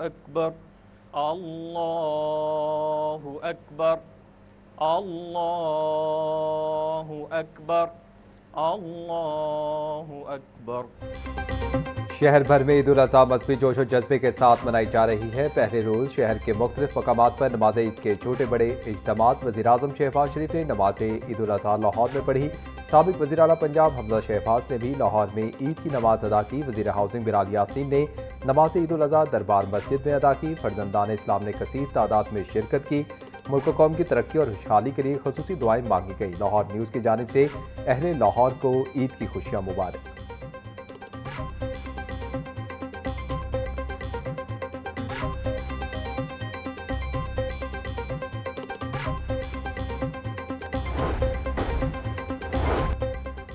أكبر الله أكبر الله أكبر الله أكبر۔ شہر بھر میں عید الاضحیٰ مذہبی جوش و جذبے کے ساتھ منائی جا رہی ہے۔ پہلے روز شہر کے مختلف مقامات پر نماز عید کے چھوٹے بڑے اجتماعات وزیر اعظم شہباز شریف نے نماز عید الاضحیٰ لاہور میں پڑھی۔ سابق وزیر اعلیٰ پنجاب حمزہ شہباز نے بھی لاہور میں عید کی نماز ادا کی۔ وزیر ہاؤسنگ بلال یاسین نے نماز عید الاضحیٰ دربار مسجد میں ادا کی۔ فرزندان اسلام نے کثیر تعداد میں شرکت کی۔ ملک و قوم کی ترقی اور خوشحالی کے لیے خصوصی دعائیں مانگی گئی۔ لاہور نیوز کی جانب سے اہل لاہور کو عید کی خوشیاں مبارک۔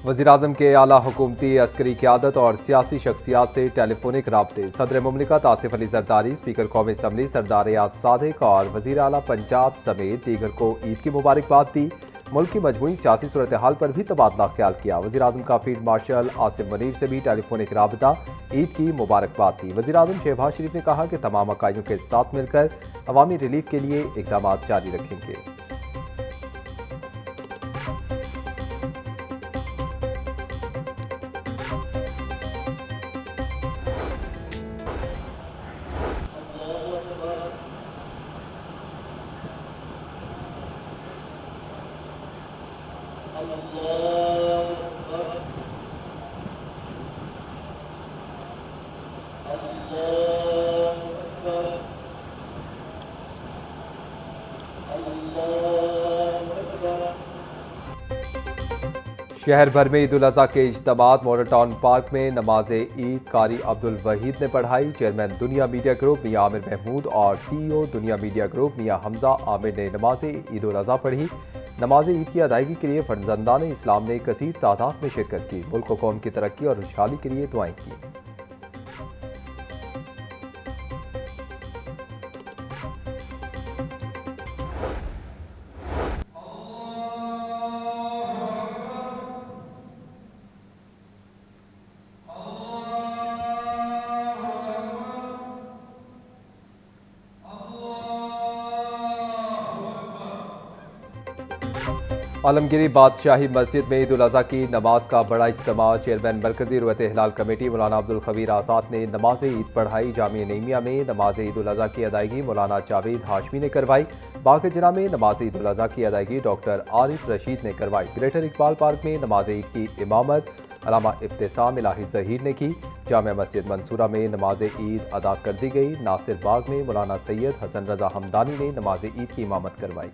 وزیر اعظم کے اعلیٰ حکومتی عسکری قیادت اور سیاسی شخصیات سے ٹیلی فونک رابطے۔ صدر مملکت آصف علی زرداری، اسپیکر قومی اسمبلی سردار ریاض صادق اور وزیر اعلیٰ پنجاب سمیت دیگر کو عید کی مبارکباد دی۔ ملک کی مجموعی سیاسی صورتحال پر بھی تبادلہ خیال کیا۔ وزیر اعظم کا فیلڈ مارشل عاصم منیر سے بھی ٹیلی فونک رابطہ، عید کی مبارکباد دی۔ وزیر اعظم شہباز شریف نے کہا کہ تمام اکائیوں کے ساتھ مل کر عوامی ریلیف کے لیے اقدامات جاری رکھیں گے۔ شہر بھر میں عید الاضحیٰ کے اجتماعات ماڈل ٹاؤن پارک میں نماز عید قاری عبدالوحید نے پڑھائی۔ چیئرمین دنیا میڈیا گروپ میاں عامر محمود اور سی ای او دنیا میڈیا گروپ میاں حمزہ عامر نے نماز عید الاضحیٰ پڑھی۔ نماز عید کی ادائیگی کے لیے فرزندان اسلام نے کثیر تعداد میں شرکت کی۔ ملک و قوم کی ترقی اور خوشحالی کے لیے دعائیں کی۔ عالمگیری بادشاہی مسجد میں عید الاضحیٰ کی نماز کا بڑا اجتماع۔ چیئرمین مرکزی رویت ہلال کمیٹی مولانا عبدالخبیر آزاد نے نماز عید پڑھائی۔ جامعہ نعیمیہ میں نماز عید الاضحیٰ کی ادائیگی مولانا جاوید ہاشمی نے کروائی۔ باغ جناح میں نماز عید الاضحیٰ کی ادائیگی ڈاکٹر عارف رشید نے کروائی۔ گریٹر اقبال پارک میں نماز عید کی امامت علامہ ابتسام الہی ظہیر نے کی۔ جامع مسجد منصورہ میں نماز عید ادا کر دی گئی۔ ناصر باغ میں مولانا سید حسن رضا حمدانی نے نماز عید کی امامت کروائی۔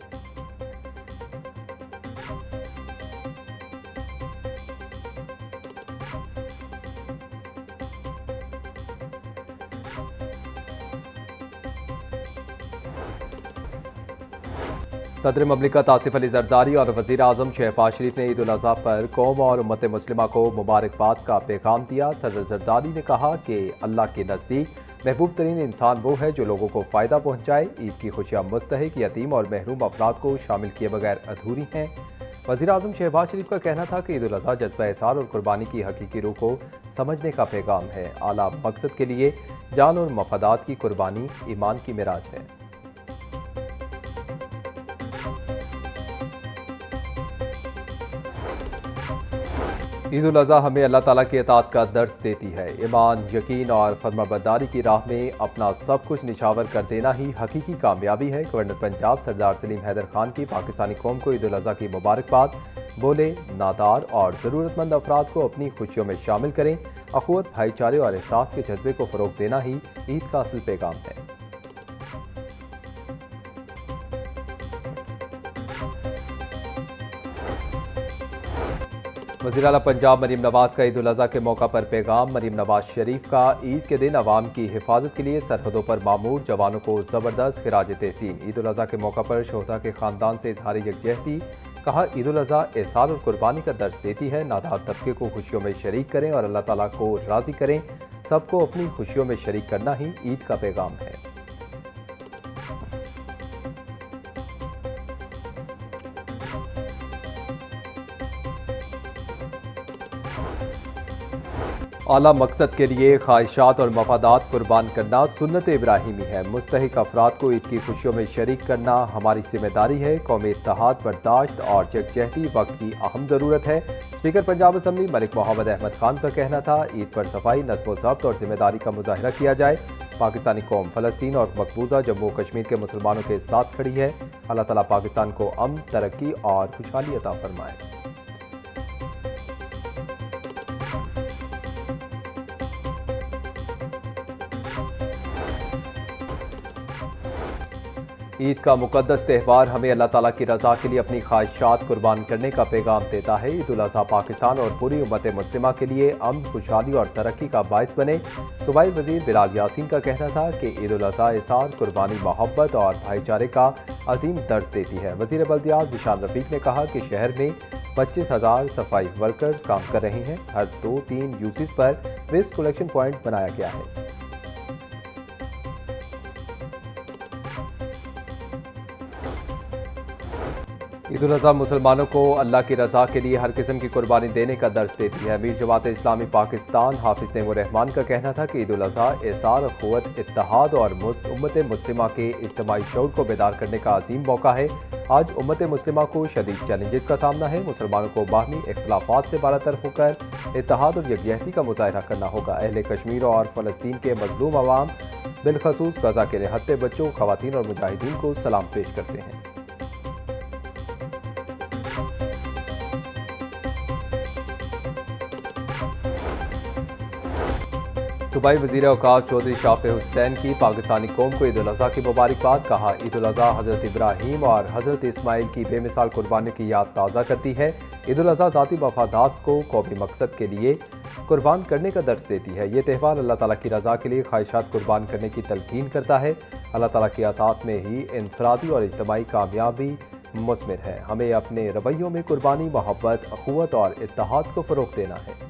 صدر مملکت آصف علی زرداری اور وزیر اعظم شہباز شریف نے عید الاضحیٰ پر قوم اور امت مسلمہ کو مبارکباد کا پیغام دیا۔ صدر زرداری نے کہا کہ اللہ کے نزدیک محبوب ترین انسان وہ ہے جو لوگوں کو فائدہ پہنچائے۔ عید کی خوشیاں مستحق، یتیم اور محروم افراد کو شامل کیے بغیر ادھوری ہیں۔ وزیر اعظم شہباز شریف کا کہنا تھا کہ عید الاضحیٰ جذبہ احسان اور قربانی کی حقیقی روح کو سمجھنے کا پیغام ہے۔ اعلیٰ مقصد کے لیے جان اور مفادات کی قربانی ایمان کی معراج ہے۔ عید الاضحیٰ ہمیں اللہ تعالیٰ کی اطاعت کا درس دیتی ہے۔ ایمان، یقین اور فرمانبرداری کی راہ میں اپنا سب کچھ نچھاور کر دینا ہی حقیقی کامیابی ہے۔ گورنر پنجاب سردار سلیم حیدر خان کی پاکستانی قوم کو عید الاضحیٰ کی مبارکباد۔ بولے، نادار اور ضرورت مند افراد کو اپنی خوشیوں میں شامل کریں۔ اخوت، بھائی چارے اور احساس کے جذبے کو فروغ دینا ہی عید کا اصل پیغام ہے۔ وزیر اعلیٰ پنجاب مریم نواز کا عید الاضحیٰ کے موقع پر پیغام۔ مریم نواز شریف کا عید کے دن عوام کی حفاظت کے لیے سرحدوں پر مامور جوانوں کو زبردست خراج تحسین۔ عید الاضحیٰ کے موقع پر شہداء کے خاندان سے اظہار یکجہتی۔ کہا، عید الاضحیٰ احسان اور قربانی کا درس دیتی ہے۔ نادار طبقے کو خوشیوں میں شریک کریں اور اللہ تعالیٰ کو راضی کریں۔ سب کو اپنی خوشیوں میں شریک کرنا ہی عید کا پیغام ہے۔ اعلیٰ مقصد کے لیے خواہشات اور مفادات قربان کرنا سنت ابراہیمی ہے۔ مستحق افراد کو عید کی خوشیوں میں شریک کرنا ہماری ذمہ داری ہے۔ قومی اتحاد، برداشت اور یکجہتی وقت کی اہم ضرورت ہے۔ اسپیکر پنجاب اسمبلی ملک محمد احمد خان کا کہنا تھا، عید پر صفائی، نظم و ضبط اور ذمہ داری کا مظاہرہ کیا جائے۔ پاکستانی قوم فلسطین اور مقبوضہ جموں و کشمیر کے مسلمانوں کے ساتھ کھڑی ہے۔ اللہ تعالیٰ پاکستان کو امن، ترقی اور خوشحالی عطا فرمائے۔ عید کا مقدس تہوار ہمیں اللہ تعالیٰ کی رضا کے لیے اپنی خواہشات قربان کرنے کا پیغام دیتا ہے۔ عید الاضحیٰ پاکستان اور پوری امت مسلمہ کے لیے امن، خوشحالی اور ترقی کا باعث بنے۔ صوبائی وزیر بلال یاسین کا کہنا تھا کہ عید الاضحیٰ احسان، قربانی، محبت اور بھائی چارے کا عظیم درس دیتی ہے۔ وزیر بلدیات ذیشان رفیق نے کہا کہ شہر میں 25,000 صفائی ورکرز کام کر رہے ہیں۔ ہر 2-3 یوزز پر ویسٹ کلیکشن پوائنٹ بنایا گیا ہے۔ عید الاضحیٰ مسلمانوں کو اللہ کی رضا کے لیے ہر قسم کی قربانی دینے کا درس دیتی ہے۔ امیر جماعت اسلامی پاکستان حافظ نعیم الرحمان کا کہنا تھا کہ عید الاضحیٰ احسان، اخوت، اتحاد اور امت مسلمہ کے اجتماعی شعور کو بیدار کرنے کا عظیم موقع ہے۔ آج امت مسلمہ کو شدید چیلنجز کا سامنا ہے۔ مسلمانوں کو باہمی اختلافات سے بالاتر ہو کر اتحاد اور یکجہتی کا مظاہرہ کرنا ہوگا۔ اہل کشمیر اور فلسطین کے مظلوم عوام، بالخصوص غزہ کے نہتے بچوں، خواتین اور مجاہدین کو سلام پیش کرتے ہیں۔ صوبائی وزیر اوقاف چودھری شافع حسین کی پاکستانی قوم کو عید الاضحیٰ کی مبارکباد۔ کہا، عید الاضحیٰ حضرت ابراہیم اور حضرت اسماعیل کی بے مثال قربانی کی یاد تازہ کرتی ہے۔ عید الاضحیٰ ذاتی مفادات کو قومی مقصد کے لیے قربان کرنے کا درس دیتی ہے۔ یہ تہوار اللہ تعالیٰ کی رضا کے لیے خواہشات قربان کرنے کی تلقین کرتا ہے۔ اللہ تعالیٰ کی اطاعت میں ہی انفرادی اور اجتماعی کامیابی مثمر ہے۔ ہمیں اپنے رویوں میں قربانی، محبت، اخوت اور اتحاد کو فروغ دینا ہے۔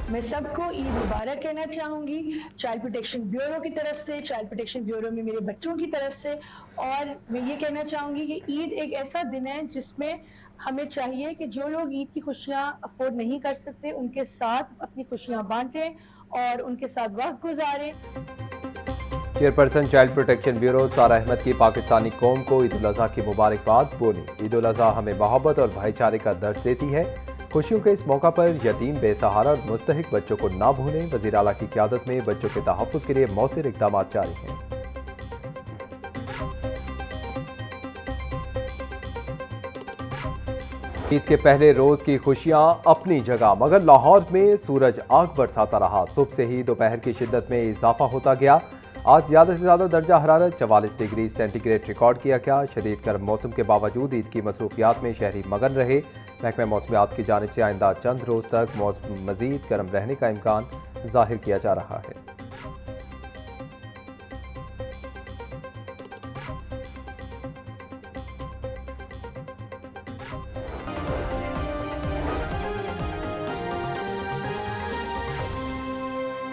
میں سب کو عید مبارک کہنا چاہوں گی، چائلڈ پروٹیکشن بیورو کی طرف سے، چائلڈ پروٹیکشن بیورو میں میرے بچوں کی طرف سے، اور میں یہ کہنا چاہوں گی کہ عید ایک ایسا دن ہے جس میں ہمیں چاہیے کہ جو لوگ عید کی خوشیاں افورڈ نہیں کر سکتے ان کے ساتھ اپنی خوشیاں بانٹیں اور ان کے ساتھ وقت گزاریں۔ Chairperson child protection bureau Sara Ahmad کی پاکستانی قوم کو عید الاضحیٰ کی مبارکباد بولی۔ عید الاضحیٰ ہمیں محبت اور بھائی چارے کا درس دیتی ہے۔ خوشیوں کے اس موقع پر یتیم، بے سہارا اور مستحق بچوں کو نہ بھولیں۔ وزیر اعلیٰ کی قیادت میں بچوں کے تحفظ کے لیے مؤثر اقدامات جاری ہیں۔ عید کے پہلے روز کی خوشیاں اپنی جگہ، مگر لاہور میں سورج آگ برساتا رہا۔ صبح سے ہی دوپہر کی شدت میں اضافہ ہوتا گیا۔ آج زیادہ سے زیادہ درجہ حرارت 44 ڈگری سینٹی گریڈ ریکارڈ کیا گیا۔ شدید گرم موسم کے باوجود عید کی مصروفیات میں شہری مگن رہے۔ محکمہ موسمیات کی جانب سے آئندہ چند روز تک موسم مزید گرم رہنے کا امکان ظاہر کیا جا رہا ہے۔